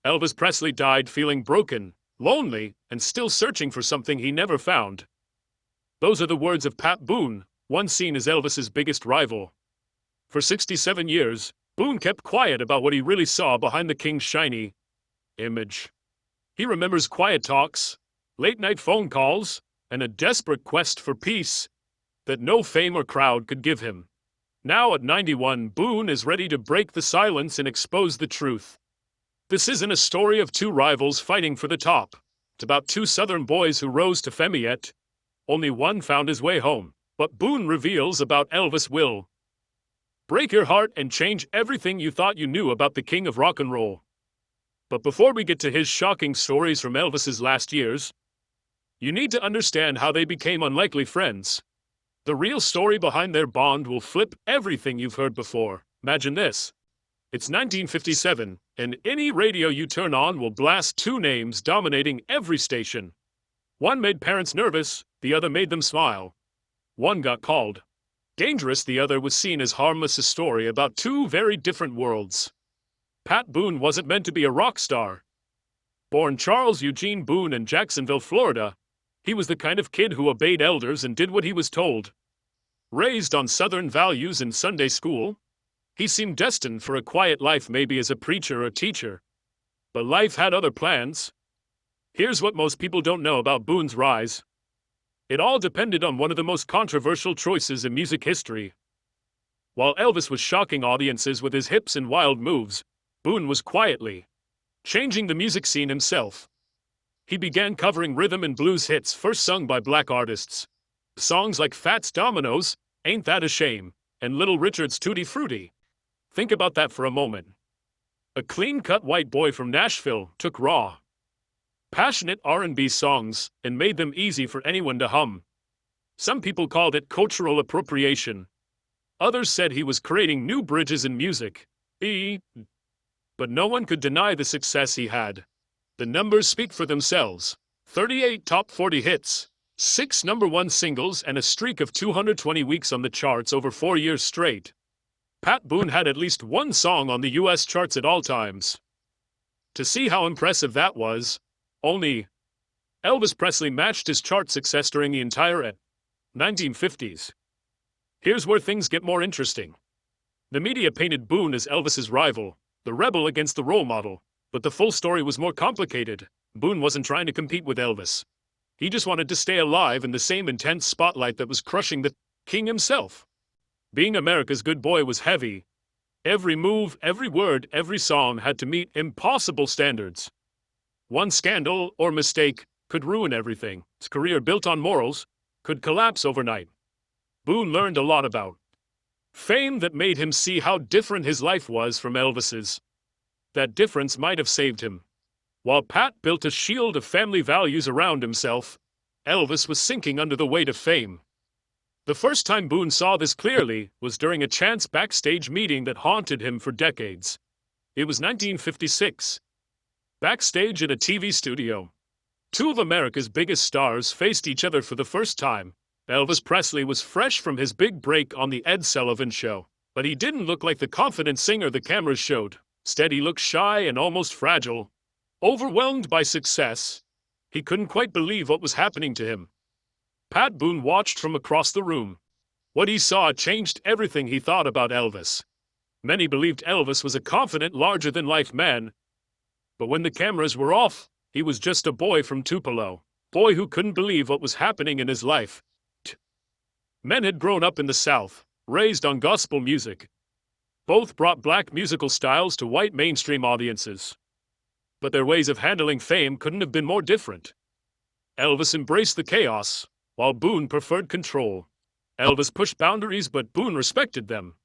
Elvis Presley died feeling broken, lonely, and still searching for something he never found. Those are the words of Pat Boone, once seen as Elvis's biggest rival. For 67 years, Boone kept quiet about what he really saw behind the king's shiny image. He remembers quiet talks, late-night phone calls, and a desperate quest for peace that no fame or crowd could give him. Now at 91, Boone is ready to break the silence and expose the truth. This isn't a story of two rivals fighting for the top. It's about two Southern boys who rose to fame, yet only one found his way home. What Boone reveals about Elvis will break your heart and change everything you thought you knew about the king of rock and roll. But before we get to his shocking stories from Elvis's last years, you need to understand how they became unlikely friends. The real story behind their bond will flip everything you've heard before. Imagine this. It's 1957, and any radio you turn on will blast two names dominating every station. One made parents nervous, the other made them smile. One got called dangerous, the other was seen as harmless. A story about two very different worlds. Pat Boone wasn't meant to be a rock star. Born Charles Eugene Boone in Jacksonville, Florida, he was the kind of kid who obeyed elders and did what he was told. Raised on Southern values in Sunday school, he seemed destined for a quiet life, maybe as a preacher or teacher. But life had other plans. Here's what most people don't know about Boone's rise. It all depended on one of the most controversial choices in music history. While Elvis was shocking audiences with his hips and wild moves, Boone was quietly changing the music scene himself. He began covering rhythm and blues hits first sung by black artists. Songs like Fats Domino's, Ain't That a Shame, and Little Richard's Tutti Frutti. Think about that for a moment. A clean-cut white boy from Nashville took raw, passionate R&B songs and made them easy for anyone to hum. Some people called it cultural appropriation. Others said he was creating new bridges in music. But no one could deny the success he had. The numbers speak for themselves. 38 top 40 hits, 6 #1 singles, and a streak of 220 weeks on the charts over 4 years straight. Pat Boone had at least one song on the US charts at all times. To see how impressive that was, only Elvis Presley matched his chart success during the entire 1950s. Here's where things get more interesting. The media painted Boone as Elvis's rival, the rebel against the role model. But the full story was more complicated. Boone wasn't trying to compete with Elvis. He just wanted to stay alive in the same intense spotlight that was crushing the king himself. Being America's good boy was heavy. Every move, every word, every song had to meet impossible standards. One scandal or mistake could ruin everything. His career, built on morals, could collapse overnight. Boone learned a lot about fame that made him see how different his life was from Elvis's. That difference might have saved him. While Pat built a shield of family values around himself, Elvis was sinking under the weight of fame. The first time Boone saw this clearly was during a chance backstage meeting that haunted him for decades. It was 1956. Backstage at a TV studio, two of America's biggest stars faced each other for the first time. Elvis Presley was fresh from his big break on the Ed Sullivan Show, but he didn't look like the confident singer the cameras showed. Instead, he looked shy and almost fragile. Overwhelmed by success, he couldn't quite believe what was happening to him. Pat Boone watched from across the room. What he saw changed everything he thought about Elvis. Many believed Elvis was a confident, larger-than-life man. But when the cameras were off, he was just a boy from Tupelo. Boy who couldn't believe what was happening in his life. Men had grown up in the South, raised on gospel music. Both brought black musical styles to white mainstream audiences. But their ways of handling fame couldn't have been more different. Elvis embraced the chaos, while Boone preferred control. Elvis pushed boundaries, but Boone respected them.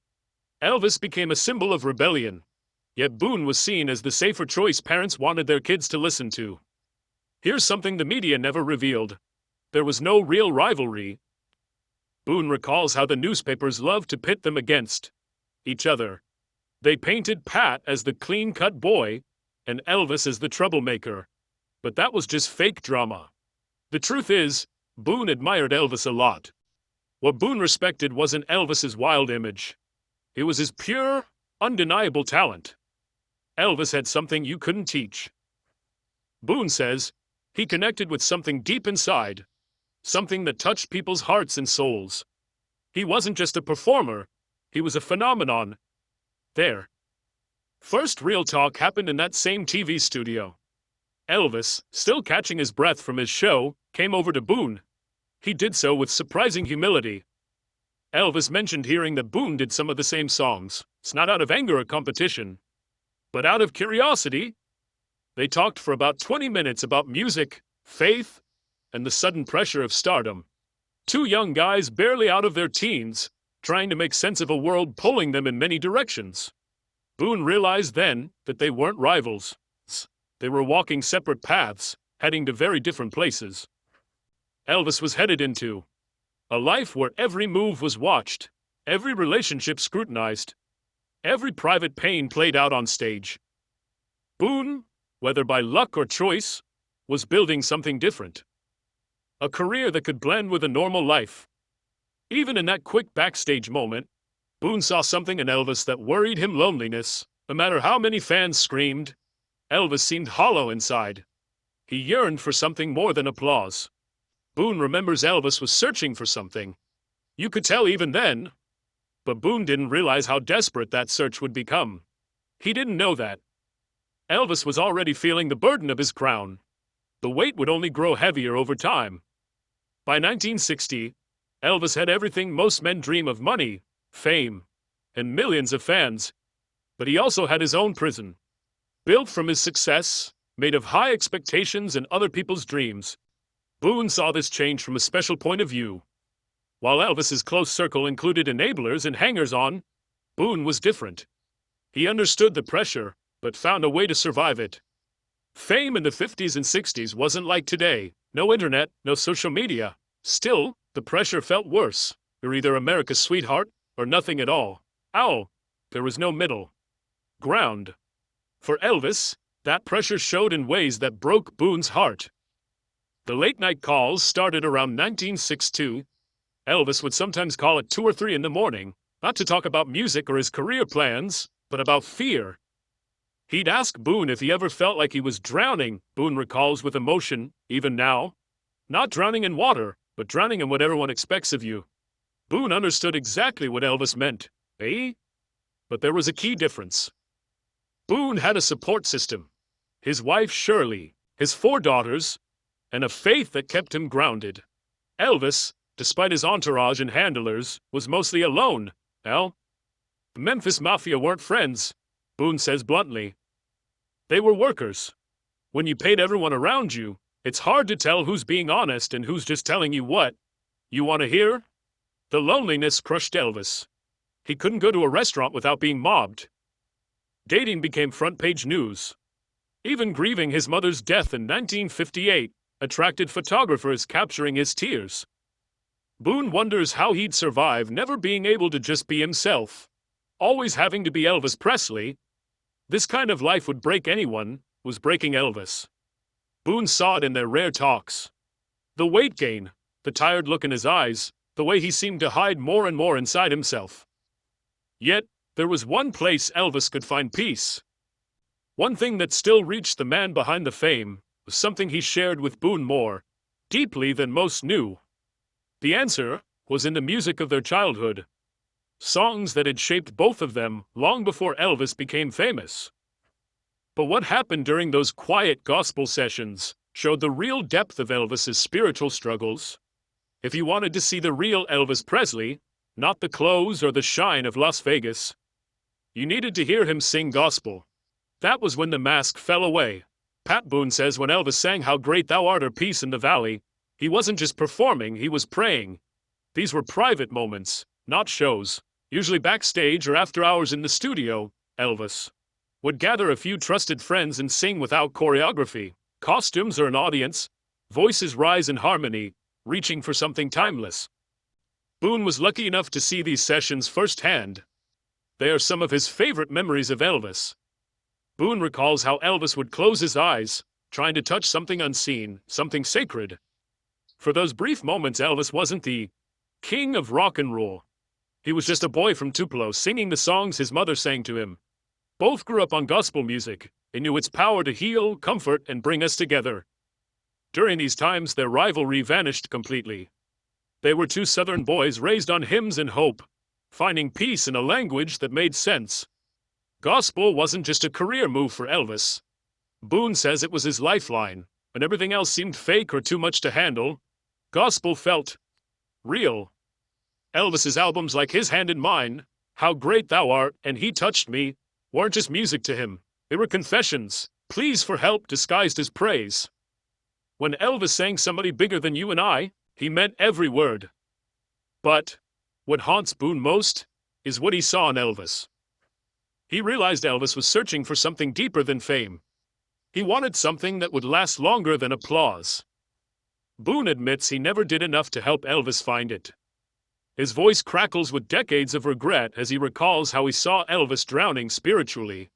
Elvis became a symbol of rebellion, yet Boone was seen as the safer choice parents wanted their kids to listen to. Here's something the media never revealed. There was no real rivalry. Boone recalls how the newspapers loved to pit them against each other. They painted Pat as the clean-cut boy and Elvis as the troublemaker. But that was just fake drama. The truth is, Boone admired Elvis a lot. What Boone respected wasn't Elvis's wild image. It was his pure, undeniable talent. Elvis had something you couldn't teach. Boone says he connected with something deep inside, something that touched people's hearts and souls. He wasn't just a performer, he was a phenomenon. Their first real talk happened in that same TV studio. Elvis, still catching his breath from his show, came over to Boone. He did so with surprising humility. Elvis mentioned hearing that Boone did some of the same songs. It's not out of anger or competition, but out of curiosity. They talked for about 20 minutes about music, faith, and the sudden pressure of stardom. Two young guys barely out of their teens, trying to make sense of a world pulling them in many directions. Boone realized then that they weren't rivals. They were walking separate paths, heading to very different places. Elvis was headed into a life where every move was watched, every relationship scrutinized, every private pain played out on stage. Boone, whether by luck or choice, was building something different. A career that could blend with a normal life. Even in that quick backstage moment, Boone saw something in Elvis that worried him: loneliness. No matter how many fans screamed, Elvis seemed hollow inside. He yearned for something more than applause. Boone remembers Elvis was searching for something. You could tell even then. But Boone didn't realize how desperate that search would become. He didn't know that Elvis was already feeling the burden of his crown. The weight would only grow heavier over time. By 1960, Elvis had everything most men dream of: money, fame, and millions of fans. But he also had his own prison, built from his success, made of high expectations and other people's dreams. Boone saw this change from a special point of view. While Elvis's close circle included enablers and hangers-on, Boone was different. He understood the pressure, but found a way to survive it. Fame in the 50s and 60s wasn't like today. No internet, no social media. Still, the pressure felt worse. You're either America's sweetheart or nothing at all. There was no middle ground. For Elvis, that pressure showed in ways that broke Boone's heart. The late-night calls started around 1962. Elvis would sometimes call at 2 or 3 in the morning, not to talk about music or his career plans, but about fear. He'd ask Boone if he ever felt like he was drowning. Boone recalls with emotion, even now. Not drowning in water, but drowning in what everyone expects of you. Boone understood exactly what Elvis meant. But there was a key difference. Boone had a support system. His wife Shirley, his 4 daughters, and a faith that kept him grounded. Elvis, despite his entourage and handlers, was mostly alone. The Memphis Mafia weren't friends, Boone says bluntly. They were workers. When you paid everyone around you, it's hard to tell who's being honest and who's just telling you what you want to hear. The loneliness crushed Elvis. He couldn't go to a restaurant without being mobbed. Dating became front-page news. Even grieving his mother's death in 1958 attracted photographers capturing his tears. Boone wonders how he'd survive never being able to just be himself, always having to be Elvis Presley. This kind of life would break anyone, was breaking Elvis. Boone saw it in their rare talks. The weight gain, the tired look in his eyes, the way he seemed to hide more and more inside himself. Yet, there was one place Elvis could find peace. One thing that still reached the man behind the fame was something he shared with Boone more deeply than most knew. The answer was in the music of their childhood. Songs that had shaped both of them long before Elvis became famous. But what happened during those quiet gospel sessions showed the real depth of Elvis's spiritual struggles. If you wanted to see the real Elvis Presley, not the clothes or the shine of Las Vegas, you needed to hear him sing gospel. That was when the mask fell away. Pat Boone says when Elvis sang "How Great Thou Art" or "Peace in the Valley," he wasn't just performing, he was praying. These were private moments, not shows. Usually backstage or after hours in the studio, Elvis would gather a few trusted friends and sing without choreography, costumes or an audience. Voices rise in harmony, reaching for something timeless. Boone was lucky enough to see these sessions firsthand. They are some of his favorite memories of Elvis. Boone recalls how Elvis would close his eyes, trying to touch something unseen, something sacred. For those brief moments, Elvis wasn't the king of rock and roll. He was just a boy from Tupelo singing the songs his mother sang to him. Both grew up on gospel music and knew its power to heal, comfort, and bring us together. During these times, their rivalry vanished completely. They were two Southern boys raised on hymns and hope, finding peace in a language that made sense. Gospel wasn't just a career move for Elvis. Boone says it was his lifeline. When everything else seemed fake or too much to handle, gospel felt real. Elvis's albums like His Hand in Mine, How Great Thou Art, and He Touched Me weren't just music to him. They were confessions, pleas for help disguised as praise. When Elvis sang Somebody Bigger Than You and I, he meant every word. But what haunts Boone most is what he saw in Elvis. He realized Elvis was searching for something deeper than fame. He wanted something that would last longer than applause. Boone admits he never did enough to help Elvis find it. His voice crackles with decades of regret as he recalls how he saw Elvis drowning spiritually.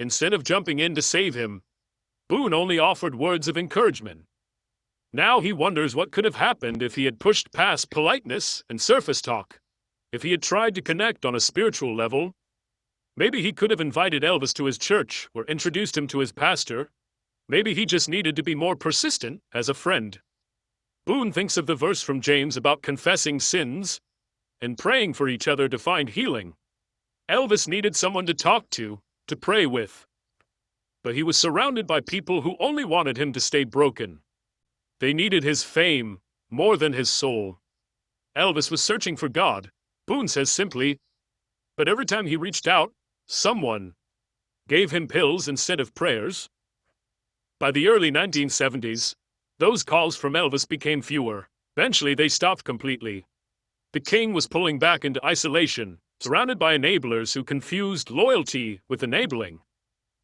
Instead of jumping in to save him, Boone only offered words of encouragement. Now he wonders what could have happened if he had pushed past politeness and surface talk. If he had tried to connect on a spiritual level, maybe he could have invited Elvis to his church or introduced him to his pastor. Maybe he just needed to be more persistent as a friend. Boone thinks of the verse from James about confessing sins and praying for each other to find healing. Elvis needed someone to talk to pray with. But he was surrounded by people who only wanted him to stay broken. They needed his fame more than his soul. Elvis was searching for God, Boone says simply, but every time he reached out, someone gave him pills instead of prayers. By the early 1970s, those calls from Elvis became fewer. Eventually, they stopped completely. The king was pulling back into isolation, surrounded by enablers who confused loyalty with enabling.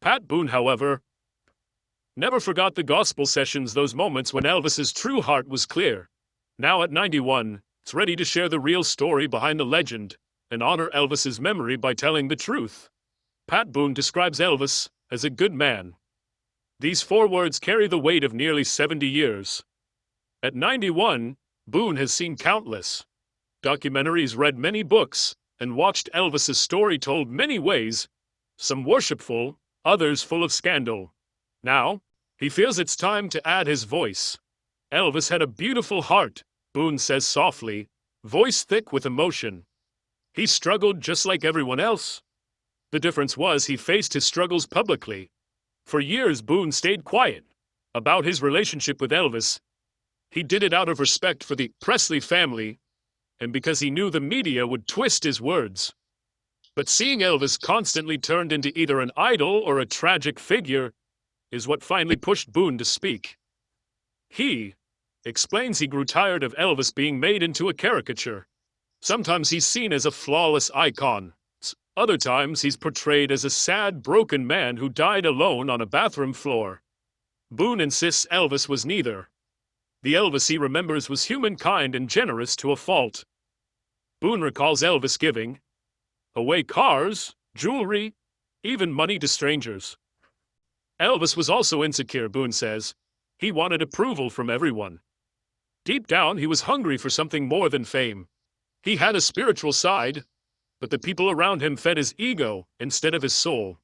Pat Boone, however, never forgot the gospel sessions, those moments when Elvis's true heart was clear. Now at 91, it's ready to share the real story behind the legend and honor Elvis's memory by telling the truth. Pat Boone describes Elvis as a good man. These 4 words carry the weight of nearly 70 years. At 91, Boone has seen countless documentaries, read many books, and watched Elvis's story told many ways, some worshipful, others full of scandal. Now, he feels it's time to add his voice. Elvis had a beautiful heart, Boone says softly, voice thick with emotion. He struggled just like everyone else. The difference was he faced his struggles publicly. For years, Boone stayed quiet about his relationship with Elvis. He did it out of respect for the Presley family and because he knew the media would twist his words. But seeing Elvis constantly turned into either an idol or a tragic figure is what finally pushed Boone to speak. He explains he grew tired of Elvis being made into a caricature. Sometimes he's seen as a flawless icon. Other times he's portrayed as a sad, broken man who died alone on a bathroom floor. Boone insists Elvis was neither. The Elvis he remembers was humankind and generous to a fault. Boone recalls Elvis giving away cars, jewelry, even money to strangers. Elvis was also insecure, Boone says. He wanted approval from everyone. Deep down, he was hungry for something more than fame. He had a spiritual side, but the people around him fed his ego instead of his soul.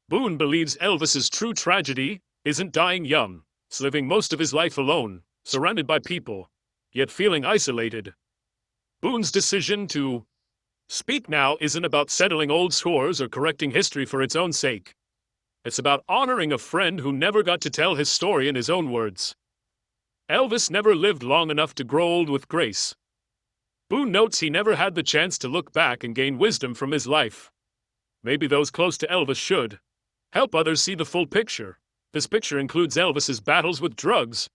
Boone believes Elvis's true tragedy isn't dying young, it's living most of his life alone, surrounded by people, yet feeling isolated. Boone's decision to speak now isn't about settling old scores or correcting history for its own sake. It's about honoring a friend who never got to tell his story in his own words. Elvis never lived long enough to grow old with grace. Boone notes he never had the chance to look back and gain wisdom from his life. Maybe those close to Elvis should help others see the full picture. This picture includes Elvis's battles with drugs,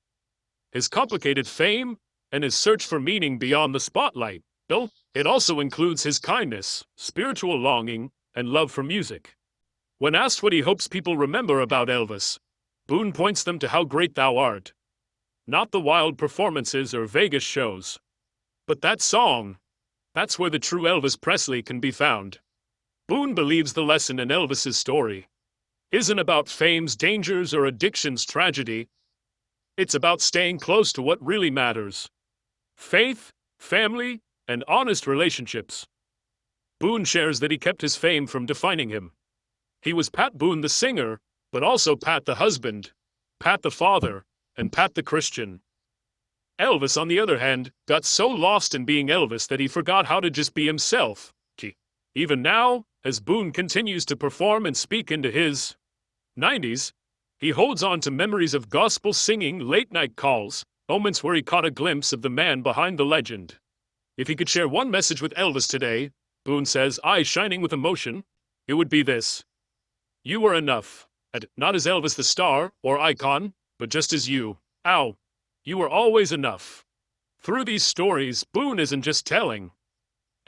his complicated fame, and his search for meaning beyond the spotlight. It also includes his kindness, spiritual longing, and love for music. When asked what he hopes people remember about Elvis, Boone points them to How Great Thou Art. Not the wild performances or Vegas shows, but that song. That's where the true Elvis Presley can be found. Boone believes the lesson in Elvis's story isn't about fame's dangers or addiction's tragedy. It's about staying close to what really matters: faith, family, and honest relationships. Boone shares that he kept his fame from defining him. He was Pat Boone the singer, but also Pat the husband, Pat the father, and Pat the Christian. Elvis, on the other hand, got so lost in being Elvis that he forgot how to just be himself. Even now, as Boone continues to perform and speak into his 90s, he holds on to memories of gospel singing, late-night calls, moments where he caught a glimpse of the man behind the legend. If he could share one message with Elvis today, Boone says, eyes shining with emotion, it would be this: you were enough, and not as Elvis the star or icon, but just as you. Ow. You were always enough. Through these stories, Boone isn't just telling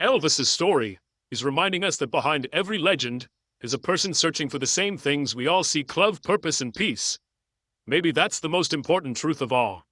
Elvis's story. He's reminding us that behind every legend is a person searching for the same things we all seek: love, purpose, and peace. Maybe that's the most important truth of all.